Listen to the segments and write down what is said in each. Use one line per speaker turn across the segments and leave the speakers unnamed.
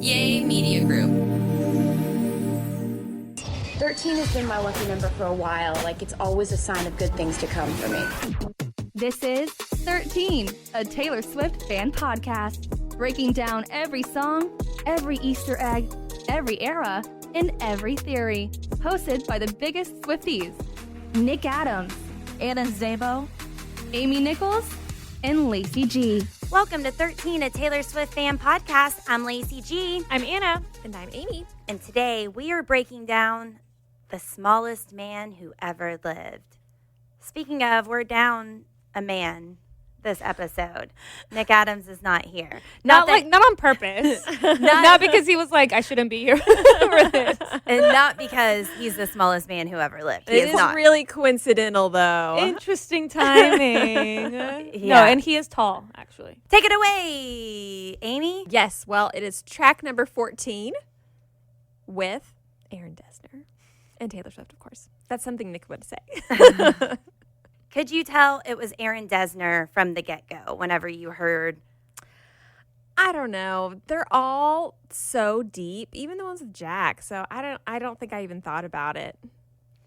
Yay Media Group.
13 has been my lucky number for a while. Like, it's always a sign of good things to come for me.
This is 13, a Taylor Swift fan podcast, breaking down every song, every Easter egg, every era, and every theory. Hosted by the biggest Swifties, Nick Adams, Anna Szabo, Amy Nichols, and Lacey G.
Welcome to 13, a Taylor Swift fan podcast. I'm Lacey G.
I'm Anna. And I'm Amy.
And today we are breaking down the smallest man who ever lived. Speaking of, we're down a man this episode. Nick Adams is not here.
Not on purpose. not because he was like, I shouldn't be here for this.
And not because he's the smallest man who ever lived. He
It is
not.
really coincidental, though.
Interesting timing.
Yeah.
No, and he is tall, actually.
Take it away, Amy.
Yes, well, it is track number 14 with Aaron Dessner and Taylor Swift, of course. That's something Nick would say.
Could you tell it was Aaron Dessner from the get-go whenever you heard?
I don't know. They're all so deep, even the ones with Jack. So I don't think I even thought about it.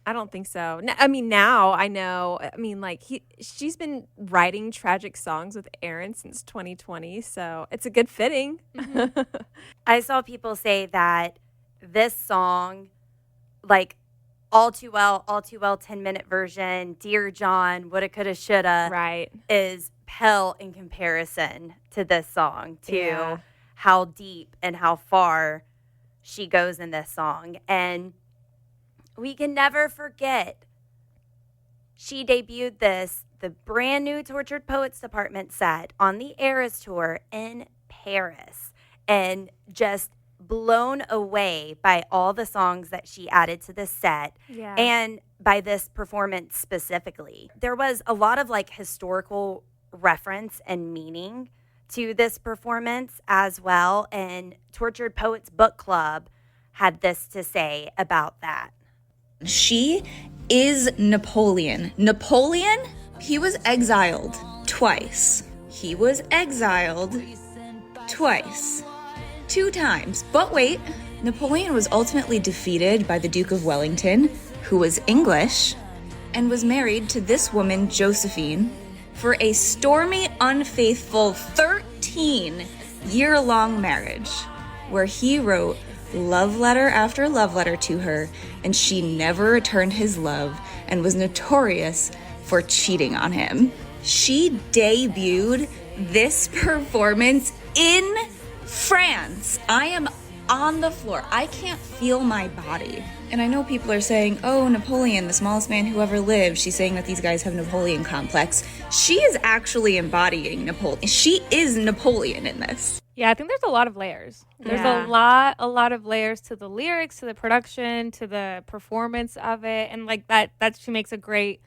I don't think so. I mean, now I know. I mean, like she's been writing tragic songs with Aaron since 2020, so it's a good fitting.
Mm-hmm. I saw people say that this song, like All Too Well, 10-minute version, Dear John, Woulda, Coulda, Shoulda,
Right,
is pale in comparison to this song, to how deep and how far she goes in this song. And we can never forget, she debuted this, the brand new Tortured Poets Department set on the Eras Tour in Paris, and just blown away by all the songs that she added to the set and by this performance specifically. There was a lot of like historical reference and meaning to this performance as well, and Tortured Poets Book Club had this to say about that.
She is Napoleon. Napoleon, he was exiled twice. He was exiled twice. 2 times. But wait, Napoleon was ultimately defeated by the Duke of Wellington, who was English, and was married to this woman, Josephine, for a stormy, unfaithful 13-year-long marriage, where he wrote love letter after love letter to her, and she never returned his love and was notorious for cheating on him. She debuted this performance in France. I am on the floor. I can't feel my body. And I know people are saying, oh, Napoleon, the smallest man who ever lived. She's saying that these guys have Napoleon complex. She is actually embodying Napoleon. She is Napoleon in this.
Yeah, I think there's a lot of layers. There's a lot of layers to the lyrics, to the production, to the performance of it. And like that she makes a great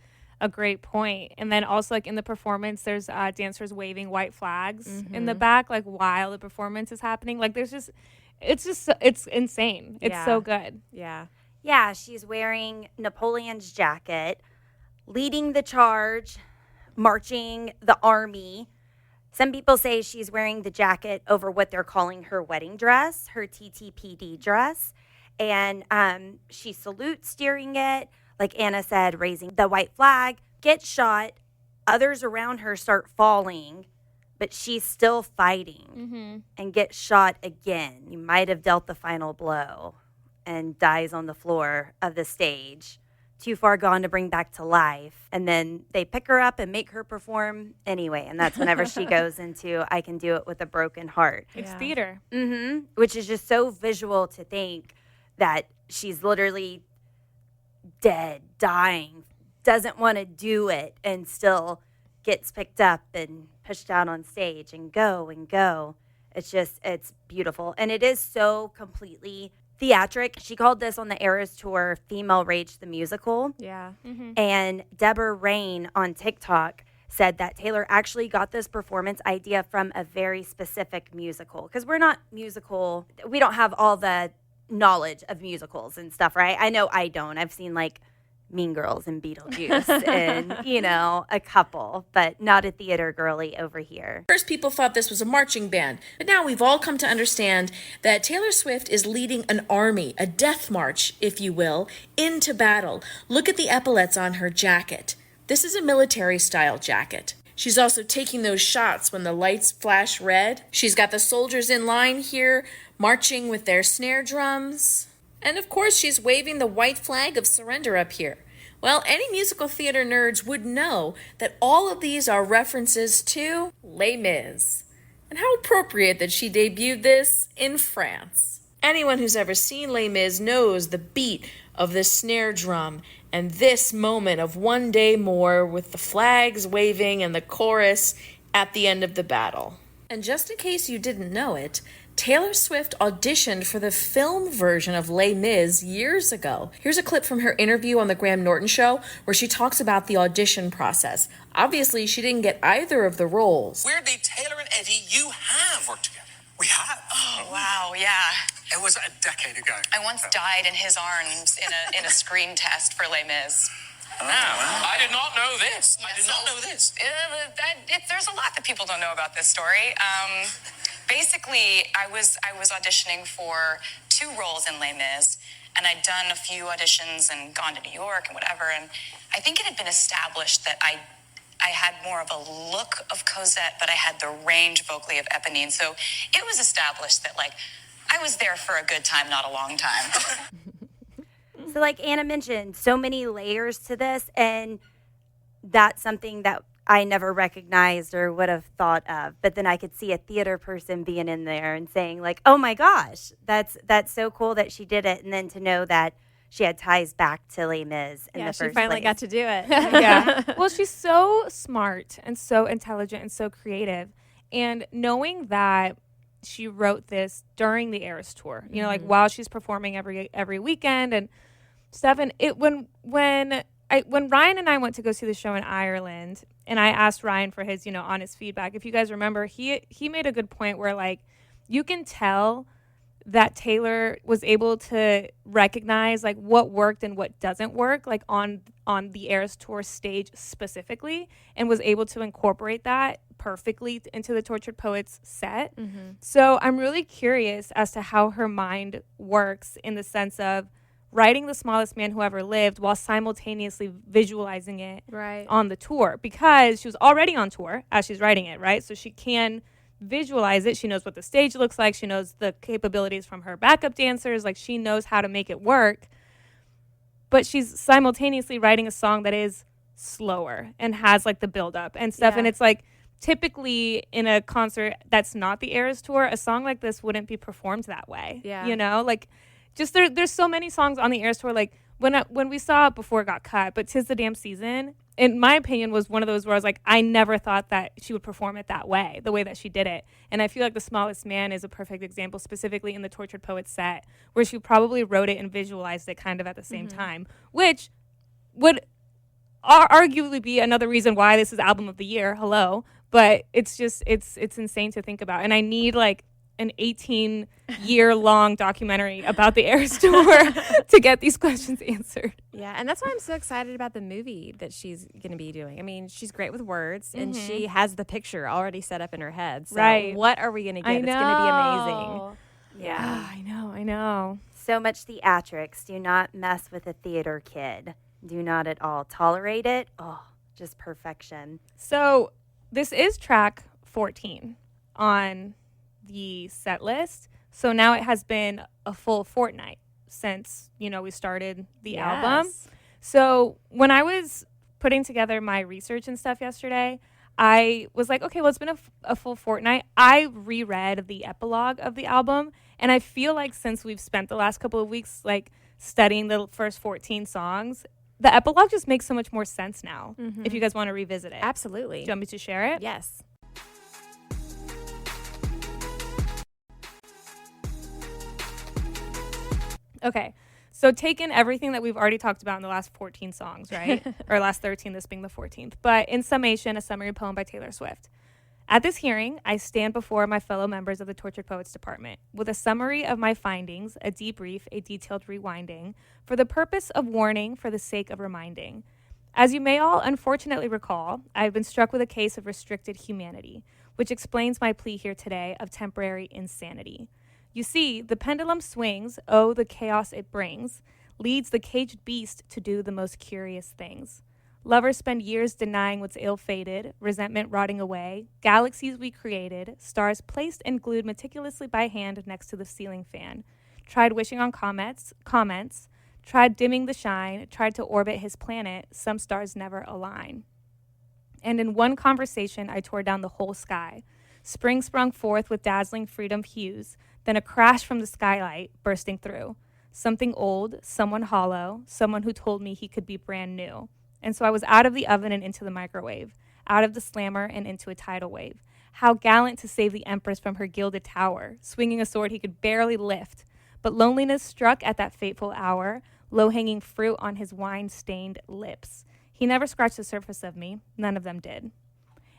point. And then also like in the performance, there's dancers waving white flags in the back, like while the performance is happening. Like it's insane. It's so good.
Yeah, she's wearing Napoleon's jacket, leading the charge, marching the army. Some people say she's wearing the jacket over what they're calling her wedding dress, her TTPD dress. And she salutes during it. Like Anna said, raising the white flag, gets shot. Others around her start falling, but she's still fighting and gets shot again. You might have dealt the final blow and dies on the floor of the stage. Too far gone to bring back to life. And then they pick her up and make her perform anyway. And that's whenever she goes into I Can Do It With a Broken Heart.
It's theater.
Which is just so visual to think that she's literally dead, dying, doesn't want to do it, and still gets picked up and pushed out on stage and go. It's beautiful. And it is so completely theatric. She called this on the Eras Tour Female Rage the Musical.
Yeah.
And Deborah Rain on TikTok said that Taylor actually got this performance idea from a very specific musical. Because we're not musical. We don't have all the knowledge of musicals and stuff, right? I know I don't. I've seen like Mean Girls and Beetlejuice and, a couple, but not a theater girly over here.
First, people thought this was a marching band, but now we've all come to understand that Taylor Swift is leading an army, a death march, if you will, into battle. Look at the epaulets on her jacket. This is a military-style jacket. She's also taking those shots when the lights flash red. She's got the soldiers in line here, marching with their snare drums. And of course, she's waving the white flag of surrender up here. Well, any musical theater nerds would know that all of these are references to Les Mis. And how appropriate that she debuted this in France. Anyone who's ever seen Les Mis knows the beat of the snare drum and this moment of one day more with the flags waving and the chorus at the end of the battle. And just in case you didn't know it, Taylor Swift auditioned for the film version of Les Mis years ago. Here's a clip from her interview on the Graham Norton Show where she talks about the audition process. Obviously, she didn't get either of the roles.
Weirdly, Taylor and Eddie, you have worked together.
We have.
Oh, wow, yeah.
It was a decade ago.
I once died in his arms in a screen test for Les Mis.
Oh, I did not know this.
Yeah,
I did not know this.
There's a lot that people don't know about this story. Basically, I was auditioning for 2 roles in Les Mis, and I'd done a few auditions and gone to New York and whatever, and I think it had been established that I had more of a look of Cosette, but I had the range vocally of Eponine, so it was established that, I was there for a good time, not a long time.
So like Anna mentioned, so many layers to this, and that's something that I never recognized or would have thought of. But then I could see a theater person being in there and saying oh my gosh, that's so cool that she did it. And then to know that she had ties back to Les Mis in the first place.
She finally got to do it.
Yeah. Well, she's so smart and so intelligent and so creative. And knowing that she wrote this during the Eras tour, while she's performing every weekend and stuff. And when Ryan and I went to go see the show in Ireland, and I asked Ryan for his, honest feedback. If you guys remember, he made a good point where you can tell that Taylor was able to recognize what worked and what doesn't work on the Eras tour stage specifically, and was able to incorporate that perfectly into the Tortured Poets set. Mm-hmm. So I'm really curious as to how her mind works in the sense of writing The Smallest Man Who Ever Lived while simultaneously visualizing it on the tour, because she was already on tour as she's writing it, right? So she can visualize it. She knows what the stage looks like. She knows the capabilities from her backup dancers. She knows how to make it work. But she's simultaneously writing a song that is slower and has the build-up and stuff. Yeah. And it's typically in a concert that's not the Eras tour, a song like this wouldn't be performed that way. Yeah. Just there's so many songs on the Eras tour. When we saw it before it got cut, but 'Tis the Damn Season, in my opinion, was one of those where I was I never thought that she would perform it that way, the way that she did it. And I feel The Smallest Man is a perfect example, specifically in the Tortured Poets set, where she probably wrote it and visualized it kind of at the same time, which would arguably be another reason why this is album of the year. Hello. But it's just, it's insane to think about. And I need an 18-year-long documentary about the Eras tour to get these questions answered.
Yeah, and that's why I'm so excited about the movie that she's going to be doing. I mean, she's great with words, and she has the picture already set up in her head. So what are we going to get? It's going to be amazing.
Yeah.
I know.
So much theatrics. Do not mess with a theater kid. Do not at all tolerate it. Oh, just perfection.
So this is track 14 on the set list. So now it has been a full fortnight since, we started the album. So when I was putting together my research and stuff yesterday, I was okay, well, it's been a full fortnight. I reread the epilogue of the album, and I feel since we've spent the last couple of weeks studying the first 14 songs, the epilogue just makes so much more sense now. Mm-hmm. If you guys want to revisit it.
Absolutely.
Do you want me to share it?
Yes.
Okay, so taking everything that we've already talked about in the last 14 songs, right? Or last 13, this being the 14th. But in summation, a summary poem by Taylor Swift. At this hearing, I stand before my fellow members of the Tortured Poets Department with a summary of my findings, a debrief, a detailed rewinding, for the purpose of warning, for the sake of reminding. As you may all unfortunately recall, I have been struck with a case of restricted humanity, which explains my plea here today of temporary insanity. You see, the pendulum swings, oh, the chaos it brings, leads the caged beast to do the most curious things. Lovers spend years denying what's ill-fated, resentment rotting away, galaxies we created, stars placed and glued meticulously by hand next to the ceiling fan. Tried wishing on comments, tried dimming the shine, tried to orbit his planet, some stars never align. And in one conversation, I tore down the whole sky. Spring sprung forth with dazzling freedom hues, then a crash from the skylight bursting through. Something old, someone hollow, someone who told me he could be brand new. And so I was out of the oven and into the microwave, out of the slammer and into a tidal wave. How gallant to save the empress from her gilded tower, swinging a sword he could barely lift. But loneliness struck at that fateful hour, low-hanging fruit on his wine-stained lips. He never scratched the surface of me. None of them did.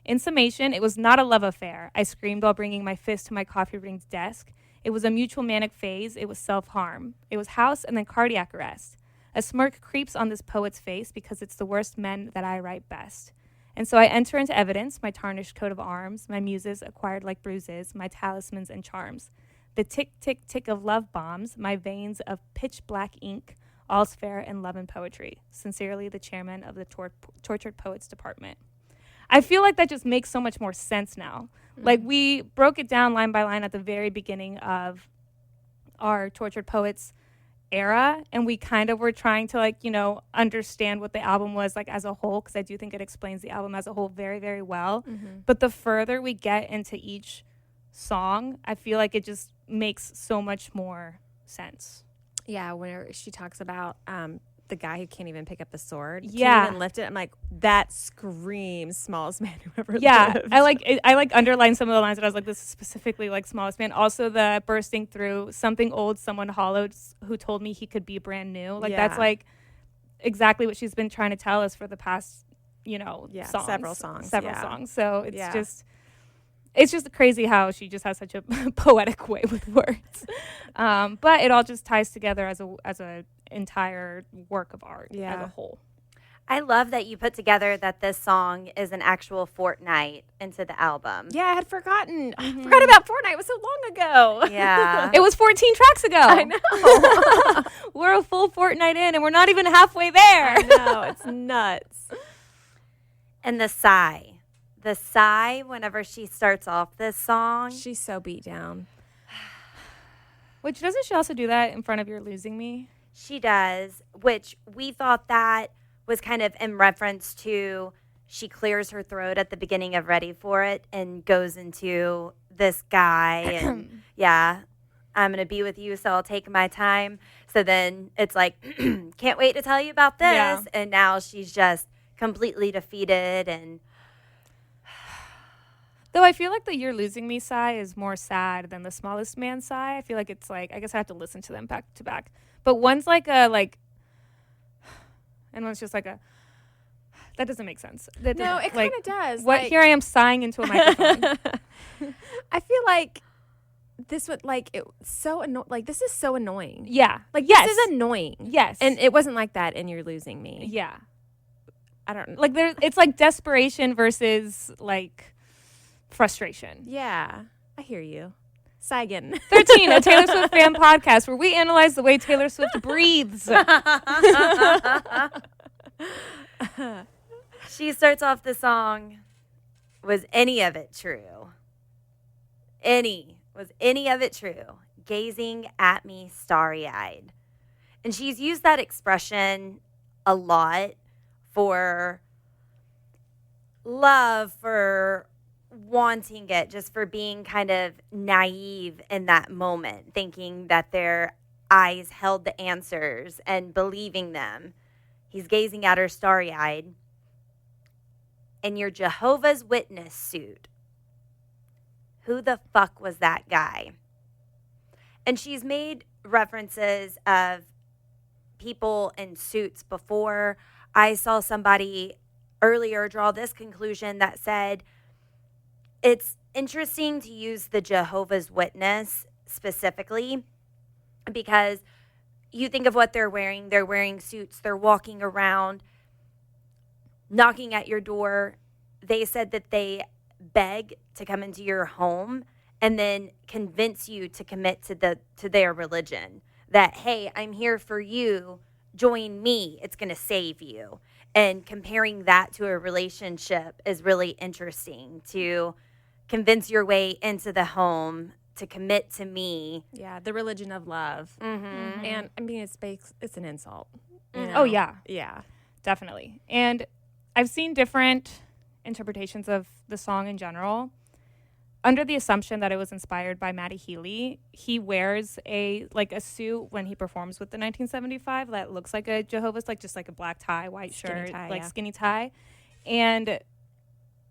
In summation, it was not a love affair. I screamed while bringing my fist to my coffee-ringed desk. It was a mutual manic phase. It was self-harm. It was house and then cardiac arrest. A smirk creeps on this poet's face because it's the worst men that I write best. And so I enter into evidence my tarnished coat of arms, my muses acquired like bruises, my talismans and charms. The tick, tick, tick of love bombs, my veins of pitch black ink, all's fair in love and poetry. Sincerely, the chairman of the Tortured Poets Department. I feel like that just makes so much more sense now. Like, we broke it down line by line at the very beginning of our Tortured Poets era, and we kind of were trying to, like, you know, understand what the album was like as a whole, because I do think it explains the album as a whole very, very well. But the further we get into each song, I feel like it just makes so much more sense.
Yeah, whenever she talks about the guy who can't even pick up the sword,
Yeah,
can't even lift it, I'm like, that screams smallest man who ever lived.
I like underlined some of the lines that I was like, this is specifically like smallest man. Also the bursting through, something old, someone hollowed, who told me he could be brand new. Like, that's like exactly what she's been trying to tell us for the past, you know, several songs. So it's just crazy how she just has such a poetic way with words. But it all just ties together as a entire work of art as a whole.
I love that you put together that this song is an actual fortnight into the album.
Yeah, I had forgotten. I forgot about Fortnite. It was so long ago.
Yeah.
It was 14 tracks ago.
I know.
We're a full fortnight in, and we're not even halfway there.
I know. It's nuts.
And the sigh. The sigh whenever she starts off this song.
She's so beat down.
Which, doesn't she also do that in front of You're Losing Me?
She does, which we thought that was kind of in reference to she clears her throat at the beginning of Ready for It and goes into this guy and, I'm going to be with you, so I'll take my time. So then it's like, can't wait to tell you about this. Yeah. And now she's just completely defeated. And
though I feel like the You're Losing Me sigh is more sad than the Smallest Man sigh. I feel like it's like, I guess I have to listen to them back to back. But one's like a, like, and one's just like a, that doesn't make sense.
No, it kind of does.
What, like, here I am sighing into a microphone.
I feel like this would, like, it so like, this is so annoying.
Yeah.
Like, this is annoying.
Yes.
And it wasn't like that in You're Losing Me.
Yeah.
I don't know.
Like, it's like desperation versus, like, frustration.
Yeah. I hear you. Sigh again.
13, a Taylor Swift fan podcast where we analyze the way Taylor Swift breathes.
She starts off the song, was any of it true? Was any of it true? Gazing at me starry-eyed. And she's used that expression a lot for love, for wanting it, just for being kind of naive in that moment, thinking that their eyes held the answers and believing them. He's gazing at her starry-eyed. In your Jehovah's Witness suit. Who the fuck was that guy? And she's made references of people in suits before. I saw somebody earlier draw this conclusion that said, it's interesting to use the Jehovah's Witness specifically because you think of what they're wearing suits, they're walking around, knocking at your door. They said that they beg to come into your home and then convince you to commit to their religion. That, hey, I'm here for you. Join me. It's going to save you. And comparing that to a relationship is really interesting, to convince your way into the home, to commit to me.
Yeah, the religion of love.
Mm-hmm.
And I mean, it's an insult. You know?
Oh, yeah.
Yeah.
Definitely. And I've seen different interpretations of the song in general. Under the assumption that it was inspired by Matty Healy, he wears a suit when he performs with the 1975 that looks like a Jehovah's, like just like a black tie, white
Skinny
shirt,
tie,
like
yeah.
skinny tie. And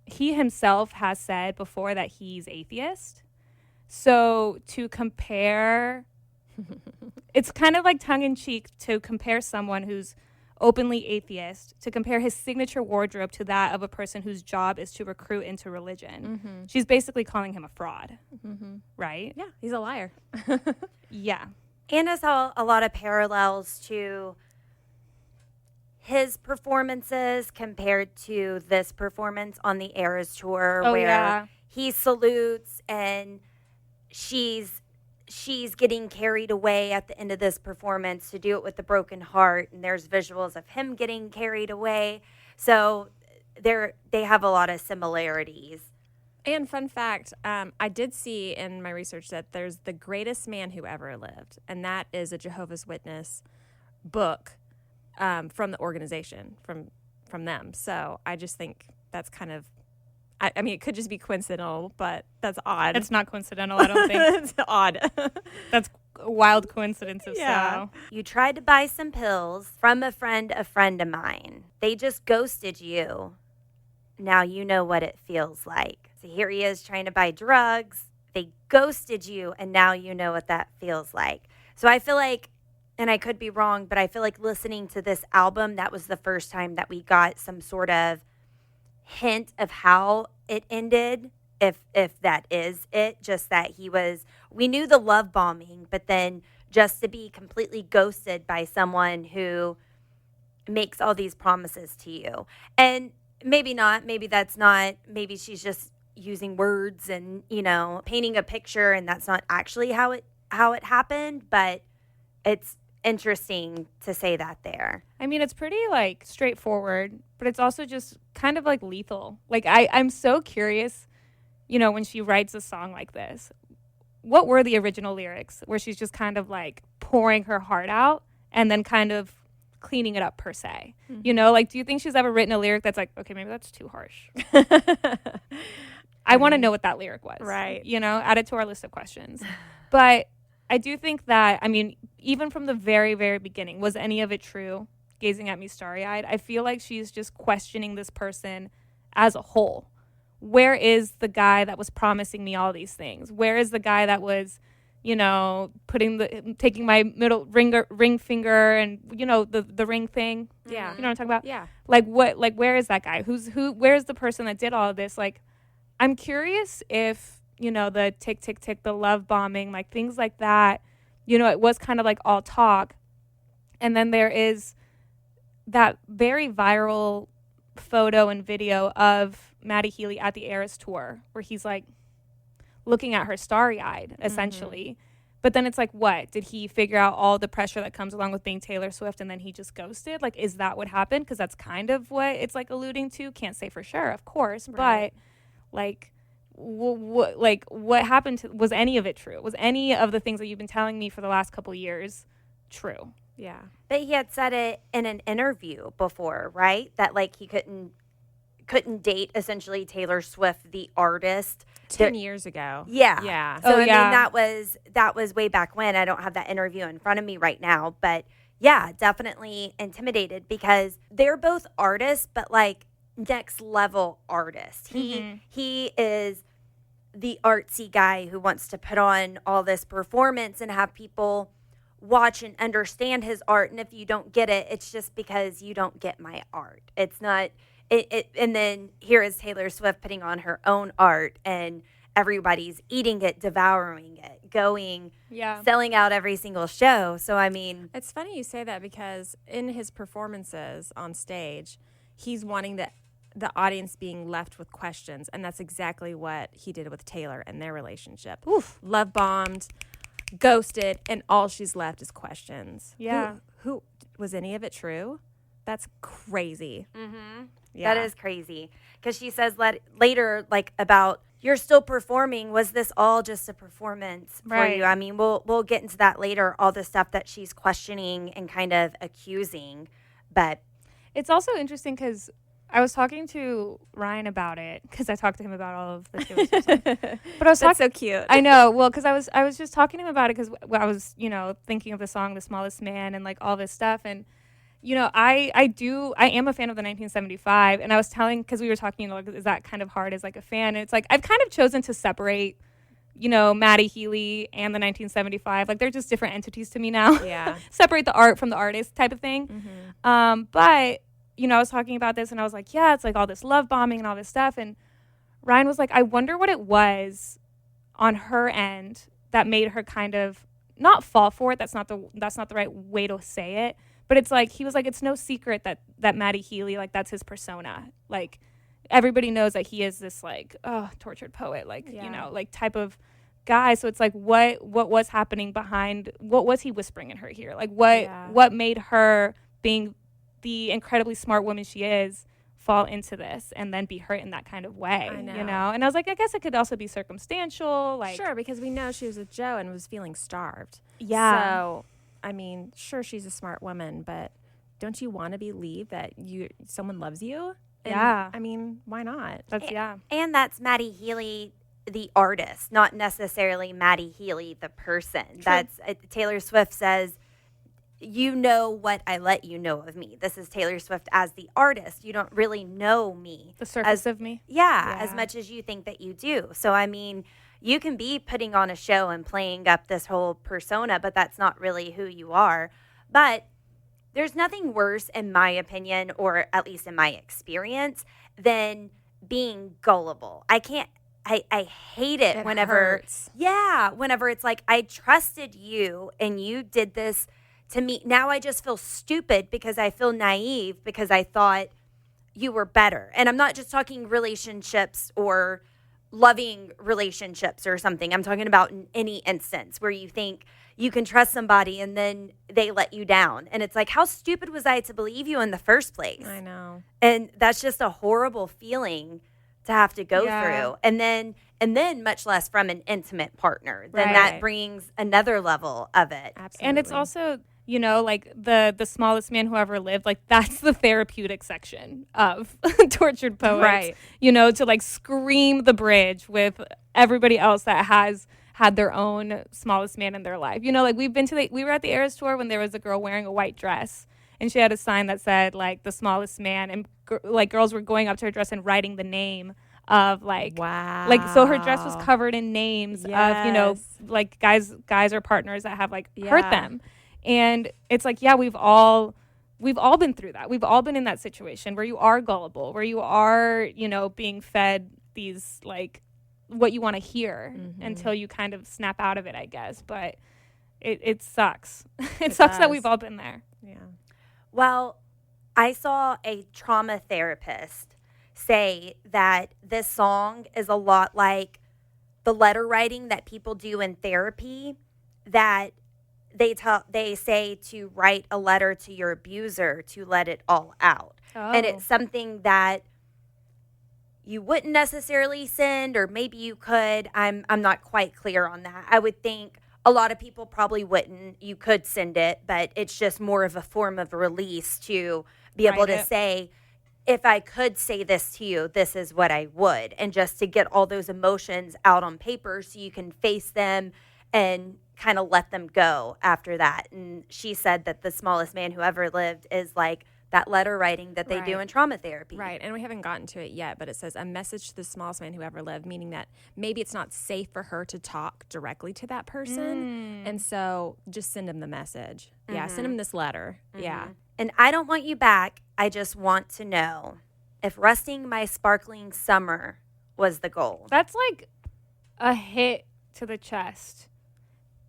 he himself has said before that he's atheist. So to compare, it's kind of like tongue-in-cheek to compare someone who's openly atheist, to compare his signature wardrobe to that of a person whose job is to recruit into religion.
Mm-hmm.
She's basically calling him a fraud, right?
Yeah, he's a liar.
Yeah.
And I saw a lot of parallels to his performances compared to this performance on the Eras tour,
Oh,
where
yeah.
he salutes and she's getting carried away at the end of this performance to do it with a broken heart, and there's visuals of him getting carried away. So they have a lot of similarities.
And fun fact, I did see in my research that there's the greatest man who ever lived, and that is a Jehovah's Witness book from the organization, from them. So I just think that's kind of, I mean, it could just be coincidental, but that's odd.
It's not coincidental, I don't think.
It's odd.
That's a wild coincidence if
Yeah.
so.
You tried to buy some pills from a friend of mine. They just ghosted you. Now you know what it feels like. So here he is trying to buy drugs. They ghosted you, and now you know what that feels like. So I feel like, and I could be wrong, but I feel like listening to this album, that was the first time that we got some sort of hint of how it ended, if that is it. Just that we knew the love bombing, but then just to be completely ghosted by someone who makes all these promises to you. And maybe not, maybe that's not, maybe she's just using words and, painting a picture, and that's not actually how it happened, but it's interesting to say that there.
I mean, it's pretty like straightforward, but it's also just kind of like lethal. Like I'm so curious, when she writes a song like this, what were the original lyrics where she's just kind of like pouring her heart out and then kind of cleaning it up per se? Like, do you think she's ever written a lyric that's like, okay, maybe that's too harsh? I want to know what that lyric was.
Right.
Add it to our list of questions. But I do think that, I mean, even from the very, very beginning, was any of it true? Gazing at me starry-eyed. I feel like she's just questioning this person as a whole. Where is the guy that was promising me all these things? Where is the guy that was, taking my middle ring finger and, the ring thing?
Yeah.
You know what I'm talking about?
Yeah.
Like, where is that guy? Where's the person that did all of this? Like, I'm curious if, the tick, tick, tick, the love bombing, like things like that, it was kind of like all talk. And then there is that very viral photo and video of Matty Healy at the Eras tour where he's like looking at her starry-eyed, essentially. But then it's like, what? Did he figure out all the pressure that comes along with being Taylor Swift and then he just ghosted? Like, is that what happened? Because that's kind of what it's like alluding to. Can't say for sure, of course.
Right.
But like, what happened to, was any of it true? Was any of the things that you've been telling me for the last couple years true?
Yeah.
But he had said it in an interview before, right? That like he couldn't date essentially Taylor Swift, the artist.
10 years ago.
Yeah.
Yeah.
So
Oh,
I
yeah.
mean, that was way back when. I don't have that interview in front of me right now, but yeah, definitely intimidated because they're both artists, but like next level artists. He is the artsy guy who wants to put on all this performance and have people watch and understand his art. And if you don't get it, it's just because you don't get my art. It's not And then here is Taylor Swift putting on her own art, and everybody's eating it, devouring it, selling out every single show. So, I mean,
it's funny you say that, because in his performances on stage, he's wanting the audience being left with questions, and that's exactly what he did with Taylor and their relationship.
Oof.
Love bombed, ghosted, and all she's left is questions.
Yeah.
Who was any of it true? That's crazy.
Mm-hmm.
Yeah.
That is crazy. Because she says later, like, about, you're still performing. Was this all just a performance for you? I mean, we'll get into that later, all the stuff that she's questioning and kind of accusing. But
it's also interesting because I was talking to Ryan about it, because I talked to him about all of the Taylor Swift stuff. But I was
That's so cute.
I know. Well, because I was just talking to him about it, because I was, thinking of the song "The Smallest Man" and like all this stuff. And I am a fan of the 1975, and I was telling, because we were talking, like, is that kind of hard as like a fan? And it's like, I've kind of chosen to separate, Maddie Healy and the 1975. Like, they're just different entities to me now.
Yeah.
Separate the art from the artist type of thing.
Mm-hmm.
But, I was talking about this, and I was like, yeah, it's like all this love bombing and all this stuff. And Ryan was like, I wonder what it was on her end that made her kind of not fall for it. That's not the right way to say it. But it's like, he was like, it's no secret that Maddie Healy, like, that's his persona. Like, everybody knows that he is this, like, tortured poet, like, like, type of guy. So it's like, what was happening behind, what was he whispering in her ear? Like, what made her, being the incredibly smart woman she is, fall into this and then be hurt in that kind of way?
I know.
And I was like, I guess it could also be circumstantial. Like,
sure, because we know she was with Joe and was feeling starved.
Yeah.
So, I mean, sure, she's a smart woman, but don't you want to believe that someone loves you? And,
yeah.
I mean, why not?
And that's Maddie Healy, the artist, not necessarily Maddie Healy, the person. True. That's Taylor Swift says, you know what I let you know of me. This is Taylor Swift as the artist. You don't really know me.
The surface of me.
Yeah, as much as you think that you do. So, I mean, you can be putting on a show and playing up this whole persona, but that's not really who you are. But there's nothing worse, in my opinion, or at least in my experience, than being gullible. I hate it whenever
hurts.
Yeah, whenever it's like, I trusted you and you did this to me. Now I just feel stupid because I feel naive because I thought you were better. And I'm not just talking relationships or loving relationships or something. I'm talking about in any instance where you think you can trust somebody and then they let you down. And it's like, how stupid was I to believe you in the first place?
I know.
And that's just a horrible feeling to have to go through. And then much less from an intimate partner. Then that brings another level of it.
Absolutely.
And it's also, like the smallest man who ever lived, like, that's the therapeutic section of tortured poets.
Right.
To like scream the bridge with everybody else that has had their own smallest man in their life. Like, we were at the Eras tour when there was a girl wearing a white dress, and she had a sign that said, like, the smallest man, and like, girls were going up to her dress and writing the name of, like,
wow,
like, so her dress was covered in names of, like, guys or partners that have, like, hurt them. And it's like, yeah, we've all been through that. We've all been in that situation where you are gullible, where you are, being fed these, like, what you want to hear until you kind of snap out of it, I guess. But it sucks. It sucks that we've all been there.
Yeah.
Well, I saw a trauma therapist say that this song is a lot like the letter writing that people do in therapy, that they say to write a letter to your abuser to let it all out. And it's something that you wouldn't necessarily send, or maybe you could. I'm not quite clear on that. I would think a lot of people probably wouldn't. You could send it, but it's just more of a form of release to be able to say, if I could say this to you, this is what I would. And just to get all those emotions out on paper so you can face them and kind of let them go after that. And she said that the smallest man who ever lived is like that letter writing that they do in trauma therapy.
Right. And we haven't gotten to it yet, but it says a message to the smallest man who ever lived, meaning that maybe it's not safe for her to talk directly to that person. And so just send him the message. Yeah. Send him this letter. Yeah.
And I don't want you back. I just want to know. if rusting my sparkling summer was the goal.
That's like a hit to the chest,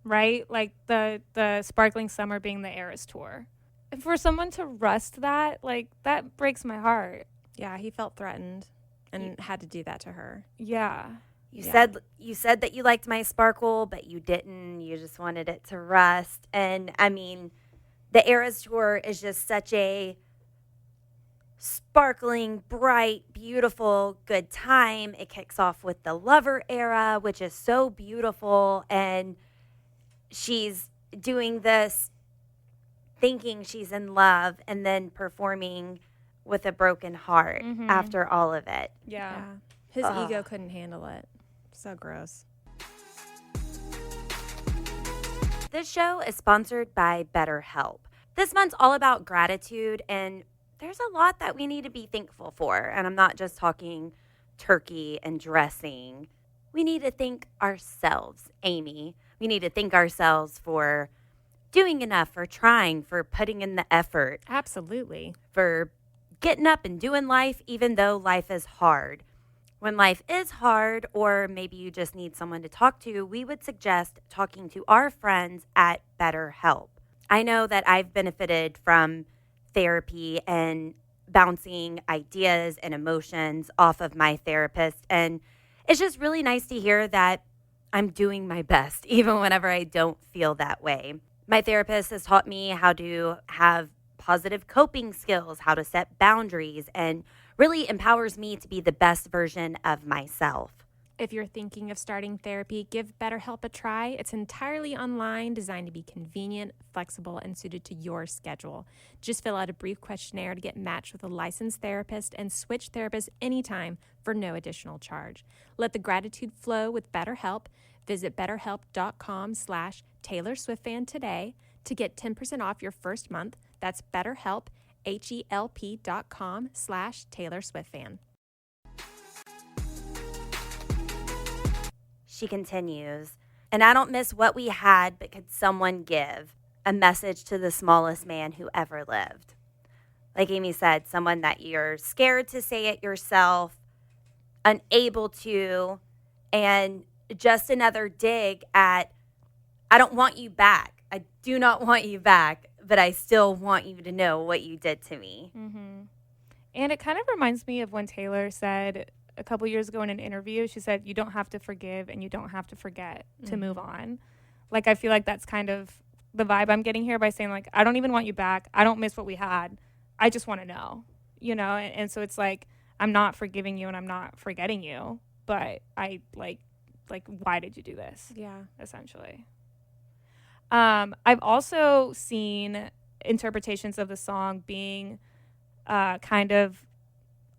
right? Like the Sparkling Summer being the Eras tour. And for someone to rust that, like, that breaks my heart.
Yeah, he felt threatened and had to do that to her.
Yeah.
You said that you liked my sparkle, but you didn't. You just wanted it to rust. And I mean, the Eras tour is just such a sparkling, bright, beautiful, good time. It kicks off with the Lover era, which is so beautiful. And she's doing this thinking she's in love and then performing with a broken heart after all of it.
Yeah.
His ego couldn't handle it. So gross.
This show is sponsored by BetterHelp. This month's all about gratitude, and there's a lot that we need to be thankful for. And I'm not just talking turkey and dressing. We need to thank ourselves, Amy. We need to thank ourselves for doing enough, for trying, for putting in the effort,
Absolutely.
for getting up and doing life even though life is hard. When life is hard, or maybe you just need someone to talk to, we would suggest talking to our friends at BetterHelp. I know that I've benefited from therapy and bouncing ideas and emotions off of my therapist, and it's just really nice to hear that I'm doing my best, even whenever I don't feel that way. My therapist has taught me how to have positive coping skills, how to set boundaries, and really empowers me to be the best version of myself.
If you're thinking of starting therapy, give BetterHelp a try. It's entirely online, designed to be convenient, flexible, and suited to your schedule. Just fill out a brief questionnaire to get matched with a licensed therapist and switch therapists anytime for no additional charge. Let the gratitude flow with BetterHelp. Visit betterhelp.com/TaylorSwiftFan today to get 10% off your first month. That's BetterHelp, HELP.com/TaylorSwiftFan.
She continues, and I don't miss what we had, but could someone give a message to the smallest man who ever lived? Like Amy said, someone that you're scared to say it yourself, unable to, and just another dig at, I don't want you back. I do not want you back, but I still want you to know what you did to me.
And it kind of reminds me of when Taylor said a couple years ago in an interview, she said, you don't have to forgive and you don't have to forget to move on. Like, I feel like that's kind of the vibe I'm getting here by saying, like, I don't even want you back. I don't miss what we had. I just want to know, you know? And so it's like, I'm not forgiving you and I'm not forgetting you, but I like, why did you do this?
Yeah.
Essentially. I've also seen interpretations of the song being kind of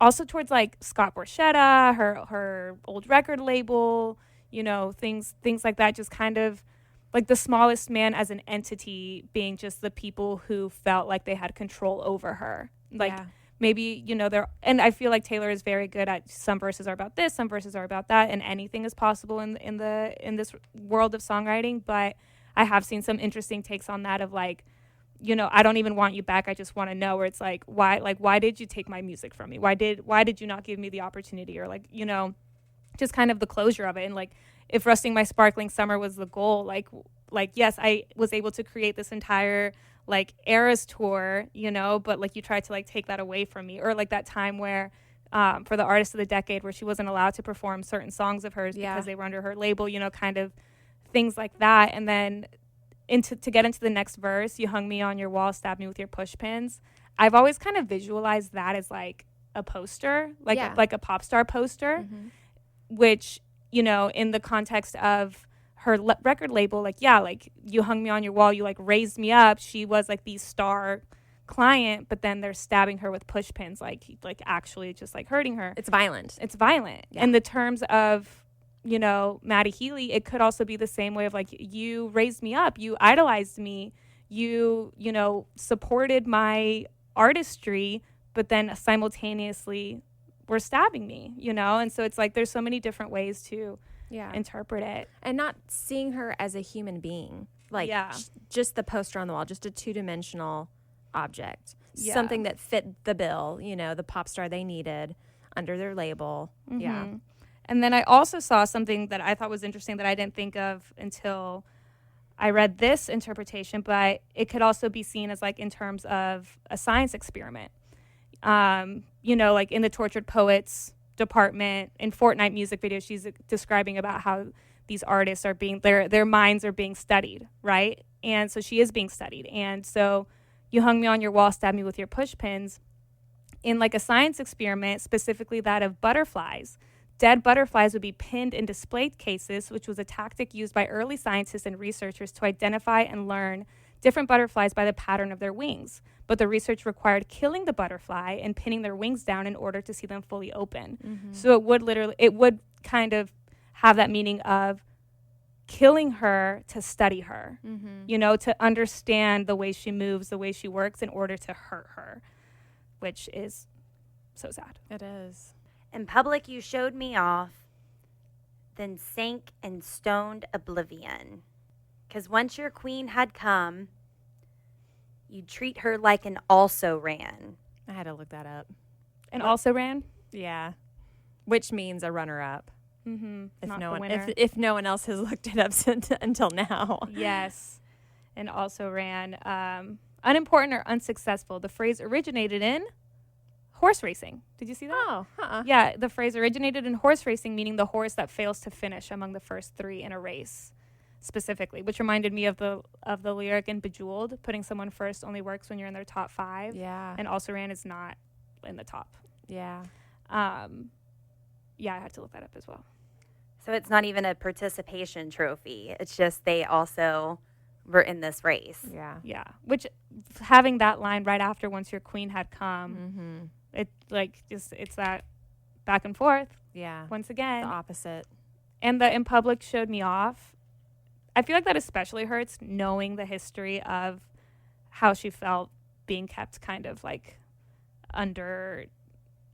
also towards like Scott Borchetta, her old record label, you know, things like that, just kind of like the smallest man as an entity being just the people who felt like they had control over her. Like maybe, you know, and I feel like Taylor is very good at some verses are about this, some verses are about that, and anything is possible in this world of songwriting, but I have seen some interesting takes on that of like, you know, I don't even want you back. I just want to know, where it's like, why did you take my music from me? Why did you not give me the opportunity? Or like, you know, just kind of the closure of it. And like, if rusting my sparkling summer was the goal, like, yes, I was able to create this entire like Eras tour, you know, but like you tried to like take that away from me. Or like that time where, for the artist of the decade, where she wasn't allowed to perform certain songs of hers because they were under her label, you know, kind of things like that. And then to get into the next verse, you hung me on your wall, stabbed me with your push pins. I've always kind of visualized that as like a poster, like a pop star poster, which, you know, in the context of her record label, like, like you hung me on your wall, you like raised me up. She was like the star client, but then they're stabbing her with push pins, like actually just like hurting her.
It's violent.
Yeah. In the terms of, you know, Maddie Healy, it could also be the same way of like, you raised me up, you idolized me, you know, supported my artistry, but then simultaneously were stabbing me, you know? And so it's like, there's so many different ways to interpret it.
And not seeing her as a human being, like just the poster on the wall, just a two-dimensional object. something that fit the bill, the pop star they needed under their label.
Mm-hmm.
Yeah.
And then I also saw something that I thought was interesting that I didn't think of until I read this interpretation, but it could also be seen as like in terms of a science experiment. Like in the Tortured Poets department in Fortnight music video, she's describing about how these artists are being, their minds are being studied, right? And so she is being studied. And so you hung me on your wall, stabbed me with your push pins. In like a science experiment, specifically that of butterflies, dead butterflies would be pinned in display cases, which was a tactic used by early scientists and researchers to identify and learn different butterflies by the pattern of their wings. But the research required killing the butterfly and pinning their wings down in order to see them fully open. Mm-hmm. So it would kind of have that meaning of killing her to study her, to understand the way she moves, the way she works in order to hurt her, which is so sad.
It is.
In public, you showed me off, then sank in stoned oblivion. 'Cause once your queen had come, you'd treat her like an also-ran.
I had to look that up.
And also ran?
Yeah. Which means a runner-up.
Mm-hmm.
If no one else has looked it up until now.
Yes. And also ran unimportant or unsuccessful. The phrase originated in horse racing. Did you see that?
Oh,
Yeah, the phrase originated in horse racing, meaning the horse that fails to finish among the first three in a race, specifically, which reminded me of the lyric in Bejeweled, putting someone first only works when you're in their top 5.
Yeah.
And also ran is not in the top.
Yeah.
Yeah, I had to look that up as well.
So it's not even a participation trophy. It's just they also were in this race.
Yeah.
Yeah. Which, having that line right after once your queen had come, it's that back and forth.
Yeah.
Once again.
The opposite.
And the in public showed me off. I feel like that especially hurts knowing the history of how she felt being kept kind of like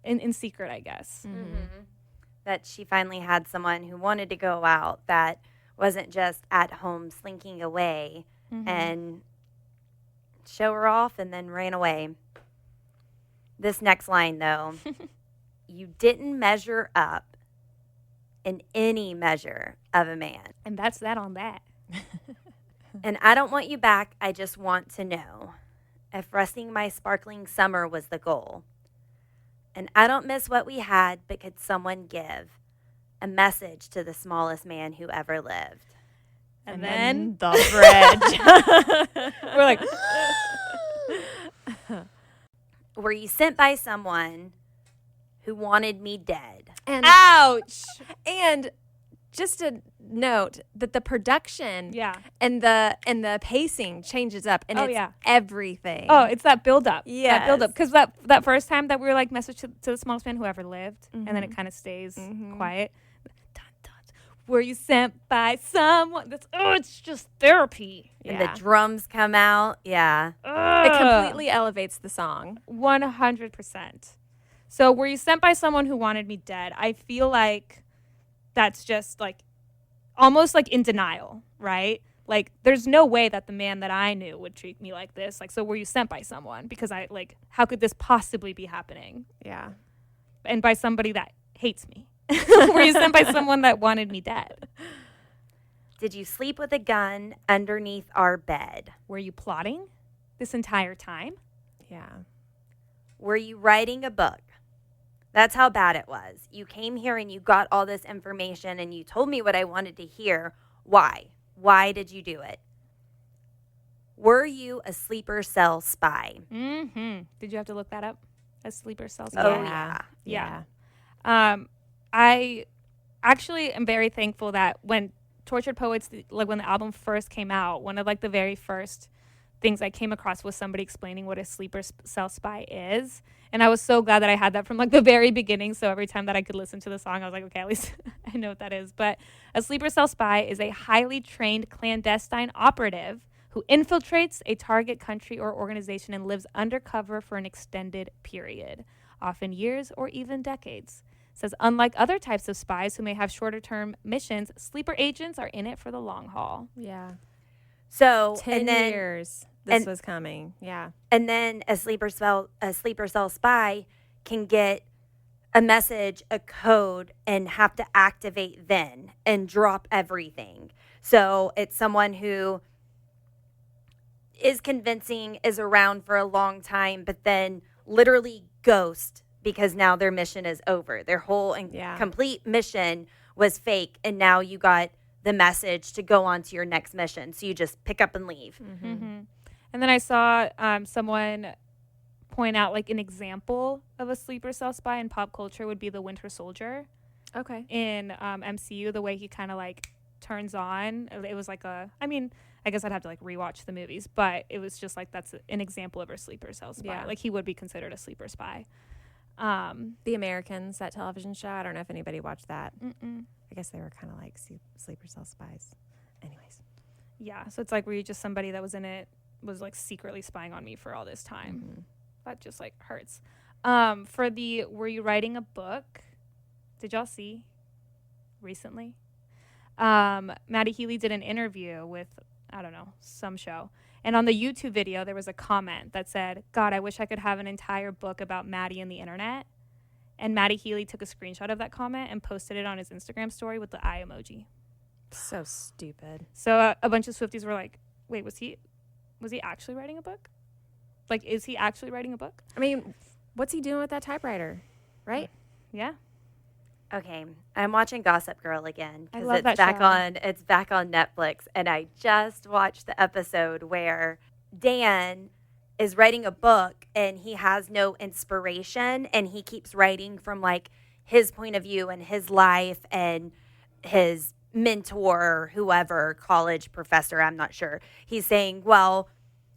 in secret, I guess.
Mm-hmm. That she finally had someone who wanted to go out, that wasn't just at home slinking away and show her off and then ran away. This next line, though, you didn't measure up in any measure of a man.
And that's that on that.
And I don't want you back. I just want to know if resting my sparkling summer was the goal. And I don't miss what we had, but could someone give a message to the smallest man who ever lived?
And then
the bridge.
We're like,
were you sent by someone who wanted me dead?
And
ouch!
And just a note that the production
Yeah.
and the pacing changes up, and it's everything.
Oh, it's that build-up.
Yes.
That build-up. Because that first time that we were like, message to the smallest man who ever lived, and then it kind of stays quiet. Dun, dun. Were you sent by someone? It's just therapy.
And the drums come out. Yeah.
It completely elevates the song.
100%. So were you sent by someone who wanted me dead? I feel like that's just like almost like in denial, right? Like there's no way that the man that I knew would treat me like this. Like, so were you sent by someone? Because how could this possibly be happening?
Yeah.
And by somebody that hates me. Were you sent by someone that wanted me dead?
Did you sleep with a gun underneath our bed?
Were you plotting this entire time?
Yeah.
Were you writing a book? That's how bad it was. You came here and you got all this information and you told me what I wanted to hear. Why? Why did you do it? Were you a sleeper cell spy?
Mm-hmm. Did you have to look that up? A sleeper cell spy?
Oh, yeah.
Yeah. I actually am very thankful that when Tortured Poets, like when the album first came out, one of like the very first things I came across was somebody explaining what a sleeper cell spy is. And I was so glad that I had that from like the very beginning. So every time that I could listen to the song, I was like, okay, at least I know what that is. But a sleeper cell spy is a highly trained clandestine operative who infiltrates a target country or organization and lives undercover for an extended period, often years or even decades. It says, unlike other types of spies who may have shorter term missions, sleeper agents are in it for the long haul.
Yeah.
So
10
and then,
years. this was coming. Yeah.
And then a sleeper cell spy can get a message, a code, and have to activate then and drop everything. So it's someone who is convincing, is around for a long time, but then literally ghost because now their mission is over. Their whole and complete mission was fake, and now you got the message to go on to your next mission. So you just pick up and leave.
And then I saw someone point out like an example of a sleeper cell spy in pop culture would be the Winter Soldier.
Okay.
In MCU, the way he kind of like turns on, it was like I guess I'd have to like rewatch the movies, but it was just like that's an example of a sleeper cell spy.
Yeah.
Like he would be considered a sleeper spy.
The Americans, that television show. I don't know if anybody watched that. I guess they were kind of like sleeper cell spies. Anyways.
Yeah. So it's like, were you just somebody that was in it, was like secretly spying on me for all this time? That just like hurts. Were you writing a book? Did y'all see recently? Maddie Healy did an interview with, I don't know, some show. And on the YouTube video, there was a comment that said, God, I wish I could have an entire book about Maddie and the internet. And Maddie Healy took a screenshot of that comment and posted it on his Instagram story with the eye emoji.
So stupid.
So a bunch of Swifties were like, wait, was he actually writing a book? Like, is he actually writing a book?
I mean, what's he doing with that typewriter? Right?
Yeah.
Okay, I'm watching Gossip Girl again
I
because
love
it's
that
back
show.
it's back on Netflix, and I just watched the episode where Dan is writing a book and he has no inspiration, and he keeps writing from like his point of view and his life and his mentor, whoever, college professor, I'm not sure. He's saying, well,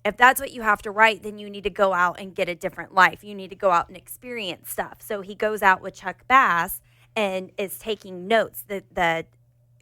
if that's what you have to write, then you need to go out and get a different life. You need to go out and experience stuff. So he goes out with Chuck Bass and is taking notes. The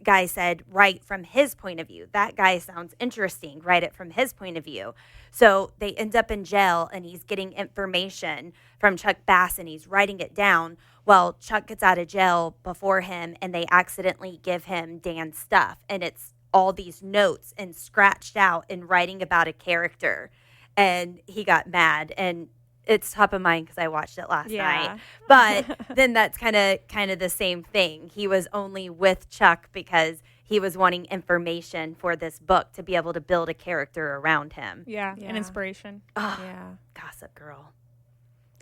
guy said, write from his point of view. That guy sounds interesting. Write it from his point of view. So they end up in jail, and he's getting information from Chuck Bass, and he's writing it down. Well, Chuck gets out of jail before him, and they accidentally give him Dan's stuff. And it's all these notes and scratched out and writing about a character. And he got mad, and it's top of mind because I watched it last night. But then that's kind of the same thing. He was only with Chuck because he was wanting information for this book to be able to build a character around him.
Yeah. An inspiration.
Oh,
Yeah.
Gossip Girl.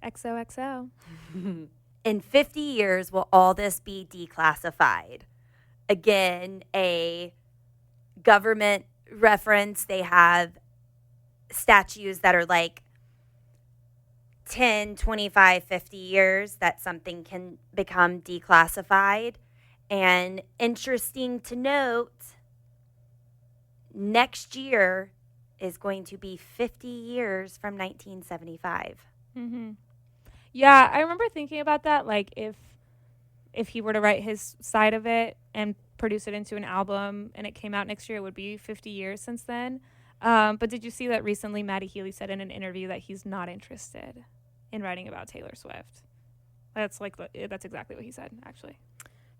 XOXO.
In 50 years, will all this be declassified? Again, a government reference. They have statues that are like 10, 25, 50 years that something can become declassified. And interesting to note, next year is going to be 50 years from 1975.
Yeah, I remember thinking about that. Like, if he were to write his side of it and produce it into an album and it came out next year, it would be 50 years since then. But did you see that recently Maddie Healy said in an interview that he's not interested in writing about Taylor Swift? That's exactly what he said, actually.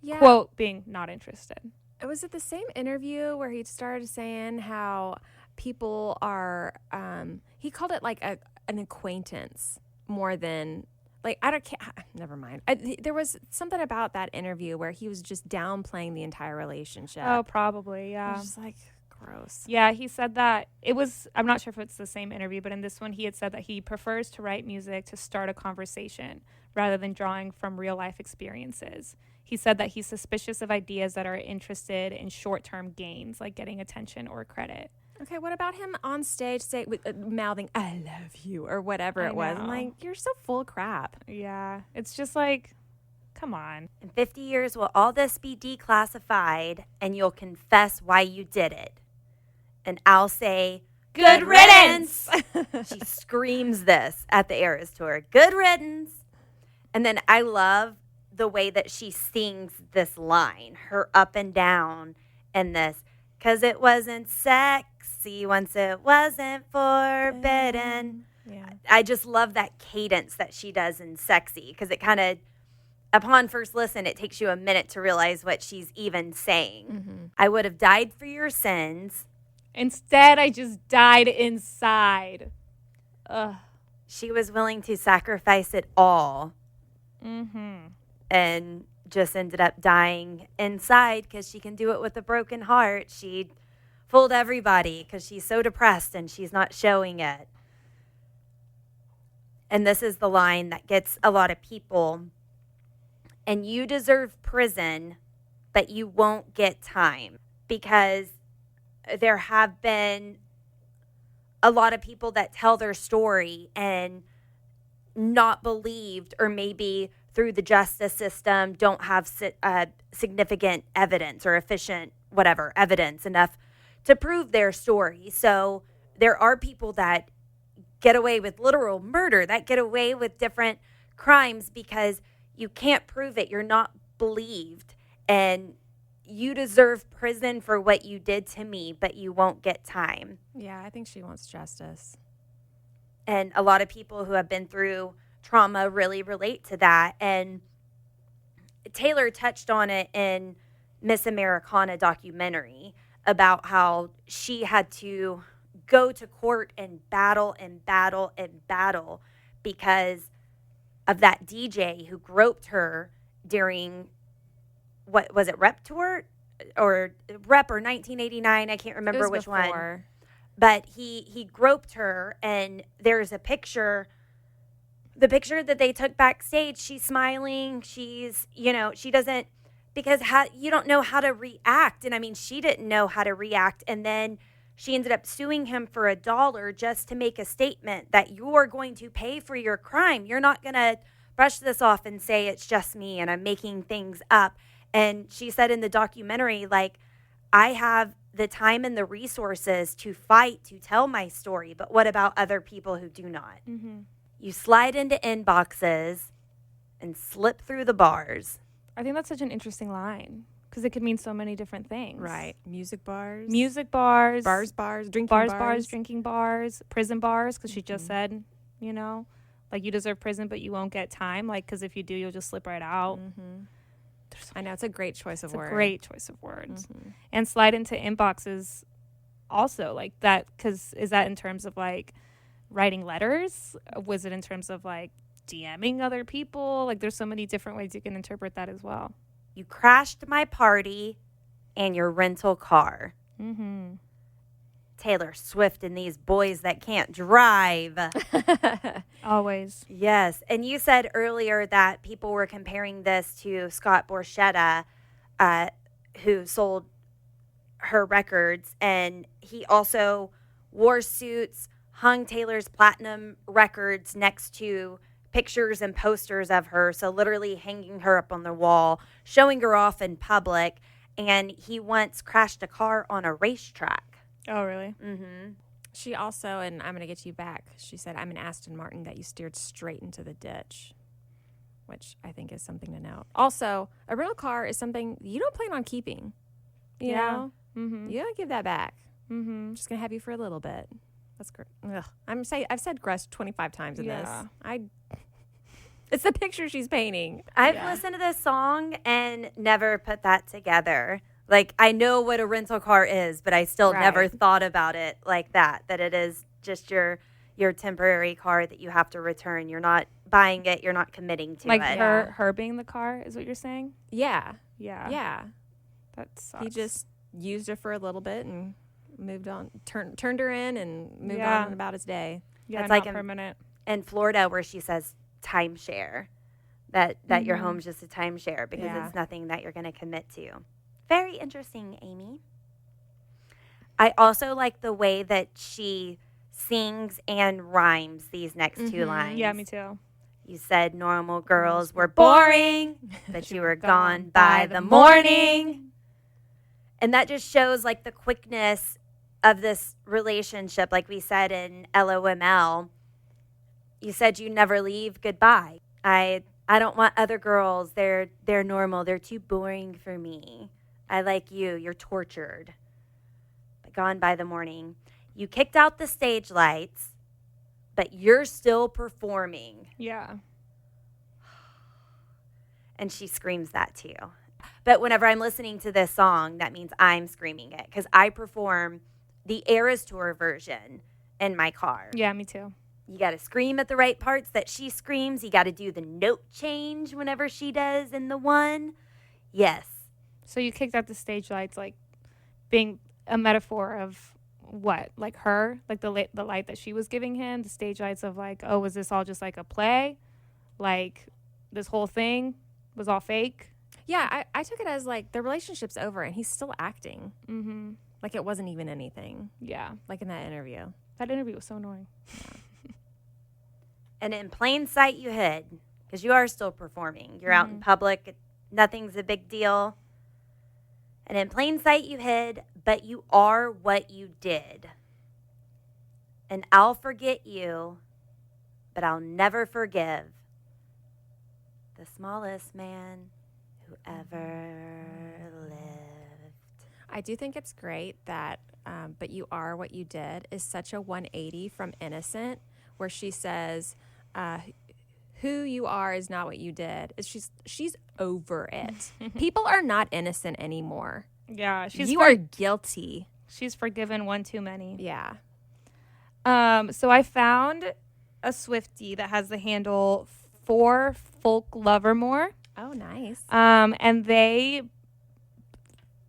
Yeah.
Quote, being not interested.
Was it the same interview where he started saying how people are, he called it like an acquaintance more than, like, never mind. There was something about that interview where he was just downplaying the entire relationship.
Oh, probably,
I
yeah.
was just like, gross.
Yeah, he said that I'm not sure if it's the same interview, but in this one he had said that he prefers to write music to start a conversation rather than drawing from real life experiences. He said that he's suspicious of ideas that are interested in short-term gains, like getting attention or credit.
Okay, what about him on stage mouthing, I love you, or whatever it was? I'm like, you're so full of crap.
Yeah, it's just like, come on.
In 50 years, will all this be declassified and you'll confess why you did it? And I'll say, good riddance. She screams this at the Eras Tour. Good riddance. And then I love the way that she sings this line, her up and down and this, 'cause it wasn't sexy once it wasn't forbidden.
Yeah.
I just love that cadence that she does in Sexy, because it kind of, upon first listen, it takes you a minute to realize what she's even saying. I would have died for your sins.
Instead, I just died inside. Ugh.
She was willing to sacrifice it all.
Mm-hmm.
And just ended up dying inside because she can do it with a broken heart. She fooled everybody because she's so depressed and she's not showing it. And this is the line that gets a lot of people. And you deserve prison, but you won't get time. Because there have been a lot of people that tell their story and not believed, or maybe through the justice system don't have significant evidence or efficient evidence enough to prove their story. So there are people that get away with literal murder, that get away with different crimes because you can't prove it. You're not believed. And you deserve prison for what you did to me, but you won't get time.
Yeah, I think she wants justice.
And a lot of people who have been through trauma really relate to that. And Taylor touched on it in Miss Americana documentary about how she had to go to court and battle and battle and battle because of that DJ who groped her during, what was it, Rep Tour or 1989? I can't remember which one. But he groped her, and there's a picture. The picture that they took backstage, she's smiling. She's, she doesn't, because you don't know how to react. And I mean, she didn't know how to react. And then she ended up suing him for $1 just to make a statement that you're going to pay for your crime. You're not going to brush this off and say it's just me and I'm making things up. And she said in the documentary, like, I have the time and the resources to fight, to tell my story. But what about other people who do not?
Mm-hmm.
You slide into inboxes and slip through the bars.
I think that's such an interesting line because it could mean so many different things.
Right. Music bars.
Drinking bars, prison bars, because she just said, like you deserve prison, but you won't get time. Like, because if you do, you'll just slip right out.
Mm-hmm. I know, it's a great choice of words.
It's a great choice of words. Mm-hmm. And slide into inboxes also, like that, because is that in terms of like writing letters? Was it in terms of like DMing other people? Like there's so many different ways you can interpret that as well.
You crashed my party and your rental car.
Mm-hmm.
Taylor Swift and these boys that can't drive.
Always.
Yes. And you said earlier that people were comparing this to Scott Borchetta, who sold her records. And he also wore suits, hung Taylor's platinum records next to pictures and posters of her. So literally hanging her up on the wall, showing her off in public. And he once crashed a car on a racetrack.
Oh, really?
Mm-hmm.
She also, and I'm going to get you back, she said, I'm an Aston Martin that you steered straight into the ditch, which I think is something to note. Also, a rental car is something you don't plan on keeping. You know?
Mm-hmm.
You don't give that back.
Mm-hmm.
I'm just going to have you for a little bit. That's great. I've said Grush 25 times in this. It's the picture she's painting.
I've listened to this song and never put that together. Like, I know what a rental car is, but I still never thought about it like that it is just your temporary car that you have to return. You're not buying it. You're not committing to
like
it.
Like her being the car is what you're saying?
Yeah.
Yeah. That sucks.
He just used her for a little bit and moved on, turned her in and moved on about his day.
Yeah,
it's like
for a minute.
In Florida where she says timeshare, that your home's just a timeshare because it's nothing that you're going to commit to. Very interesting, Amy. I also like the way that she sings and rhymes these next two lines.
Yeah, me too.
You said normal girls were boring, but you were gone by the morning. And that just shows like the quickness of this relationship. Like we said in LOML, you said you never leave. Goodbye. I don't want other girls. They're normal. They're too boring for me. I like you. You're tortured. But gone by the morning. You kicked out the stage lights, but you're still performing.
Yeah.
And she screams that too. But whenever I'm listening to this song, that means I'm screaming it because I perform the Eras Tour version in my car.
Yeah, me too.
You got to scream at the right parts that she screams. You got to do the note change whenever she does in the one. Yes.
So you kicked out the stage lights, like being a metaphor of what? Like her? Like the light that she was giving him? The stage lights of like, oh, was this all just like a play? Like this whole thing was all fake?
Yeah, I took it as like the relationship's over and he's still acting.
Mm-hmm.
Like it wasn't even anything.
Yeah.
Like in that interview.
That interview was so annoying.
And in plain sight, you hid because you are still performing. You're out in public. Nothing's a big deal. And in plain sight, you hid, but you are what you did. And I'll forget you, but I'll never forgive the smallest man who ever lived.
I do think it's great that but you are what you did is such a 180 from Innocent, where she says, who you are is not what you did. She's over it. People are not innocent anymore.
Yeah,
you are guilty.
She's forgiven one too many.
Yeah.
So I found a Swiftie that has the handle for Folk Lovermore.
Oh, nice.
And they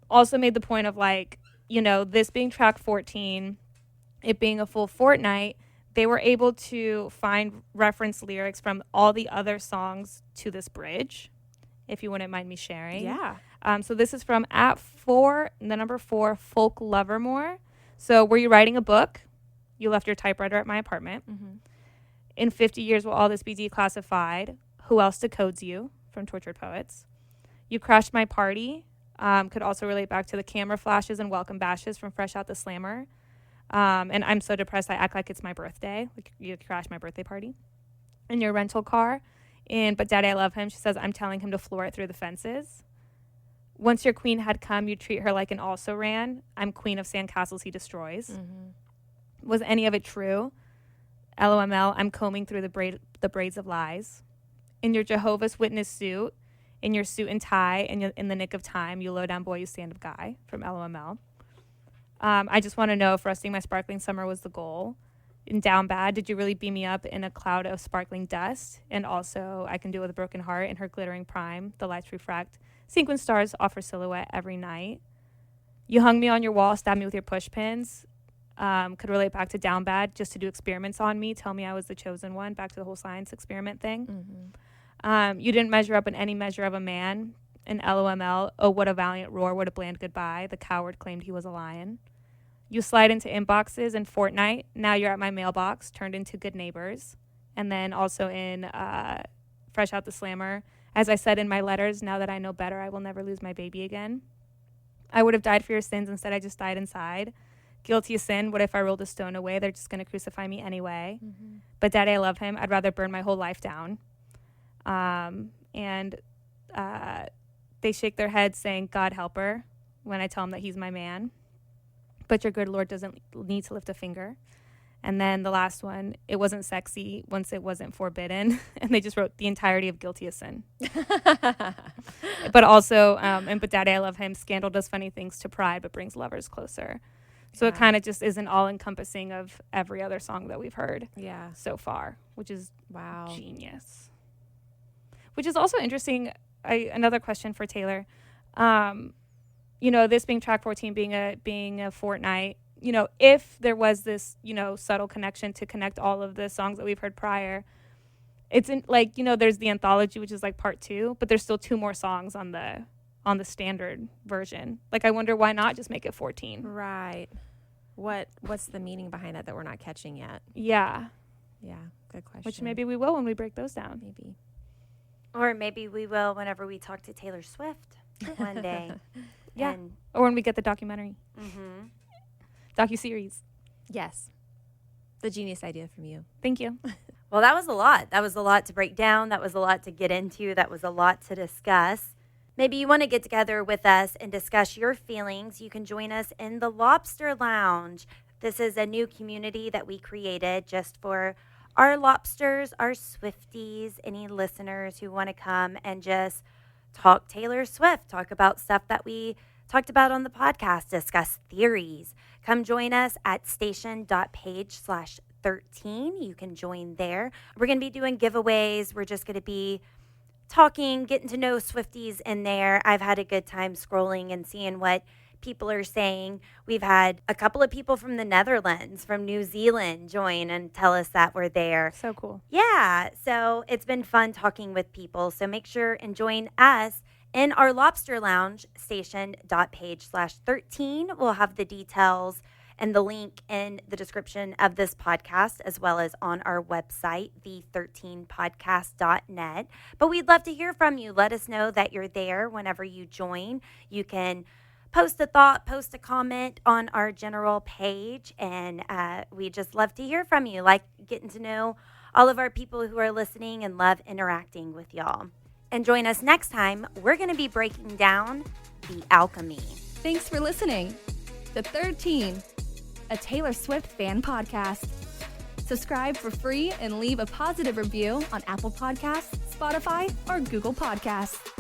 also made the point of like, you know, this being track 14, it being a full fortnight, they were able to find reference lyrics from all the other songs to this bridge, if you wouldn't mind me sharing.
Yeah.
So this is from the number 4, Folk Lovermore. So were you writing a book? You left your typewriter at my apartment.
Mm-hmm.
In 50 years, will all this be declassified? Who else decodes you? From Tortured Poets. You crashed my party. Could also relate back to the camera flashes and welcome bashes from Fresh Out the Slammer. And I'm so depressed I act like it's my birthday. Like you crashed my birthday party. In your rental car. But Daddy, I love him. She says, I'm telling him to floor it through the fences. Once your queen had come, you treat her like an also ran. I'm queen of sandcastles he destroys. Mm-hmm. Was any of it true? LOML, I'm combing through the braids of lies. In your Jehovah's Witness suit, in your suit and tie, and in the nick of time, you low down boy, you stand-up guy, from LOML. I just want to know if rusting my sparkling summer was the goal. In Down Bad, did you really beam me up in a cloud of sparkling dust? And also, I can do it with a broken heart in her glittering prime. The lights refract. Sequin stars offer silhouette every night. You hung me on your wall, stabbed me with your push pins. Could relate back to Down Bad, just to do experiments on me. Tell me I was the chosen one. Back to the whole science experiment thing. Mm-hmm. You didn't measure up in any measure of a man. In LOML, oh, what a valiant roar, what a bland goodbye. The coward claimed he was a lion. You slide into inboxes in Fortnite. Now you're at my mailbox, turned into good neighbors. And then also in Fresh Out the Slammer, as I said in my letters, now that I know better, I will never lose my baby again. I would have died for your sins. Instead, I just died inside. Guilty of sin. What if I rolled a stone away? They're just going to crucify me anyway. Mm-hmm. But Daddy, I love him. I'd rather burn my whole life down. They shake their heads saying, God help her, when I tell him that he's my man. But your good Lord doesn't need to lift a finger. And then the last one, it wasn't sexy once it wasn't forbidden. And they just wrote the entirety of Guilty of Sin. But also, but Daddy, I love him. Scandal does funny things to pride, but brings lovers closer. So it kind of just is an all-encompassing of every other song that we've heard so far, which is genius. Which is also interesting. Another question for Taylor. This being track 14, being a fortnight, if there was this, subtle connection to connect all of the songs that we've heard prior, it's in, there's the anthology, which is like part 2, but there's still 2 more songs on the standard version. Like, I wonder why not just make it 14?
Right. What's the meaning behind that we're not catching yet?
Yeah.
Yeah, good question.
Which maybe we will when we break those down.
Maybe.
Or maybe we will whenever we talk to Taylor Swift one day.
Yeah. Or when we get the documentary.
Mm-hmm.
Docu-series.
Yes. The genius idea from you.
Thank you.
Well, that was a lot. That was a lot to break down. That was a lot to get into. That was a lot to discuss. Maybe you want to get together with us and discuss your feelings. You can join us in the Lobster Lounge. This is a new community that we created just for our lobsters, our Swifties, any listeners who want to come and just talk Taylor Swift, talk about stuff that we talked about on the podcast, discuss theories. Come join us at station.page/13. You can join there. We're going to be doing giveaways. We're just going to be talking, getting to know Swifties in there. I've had a good time scrolling and seeing what people are saying. We've had a couple of people from the Netherlands, from New Zealand join and tell us that we're there.
So cool.
Yeah, so it's been fun talking with people. So make sure and join us in our Lobster Lounge, station.page/13. We'll have the details and the link in the description of this podcast, as well as on our website, the13podcast.net. But we'd love to hear from you. Let us know that you're there whenever you join. You can post a thought, post a comment on our general page, and we just love to hear from you, like getting to know all of our people who are listening and love interacting with y'all. And join us next time. We're going to be breaking down the alchemy.
Thanks for listening. The 13, a Taylor Swift fan podcast. Subscribe for free and leave a positive review on Apple Podcasts, Spotify, or Google Podcasts.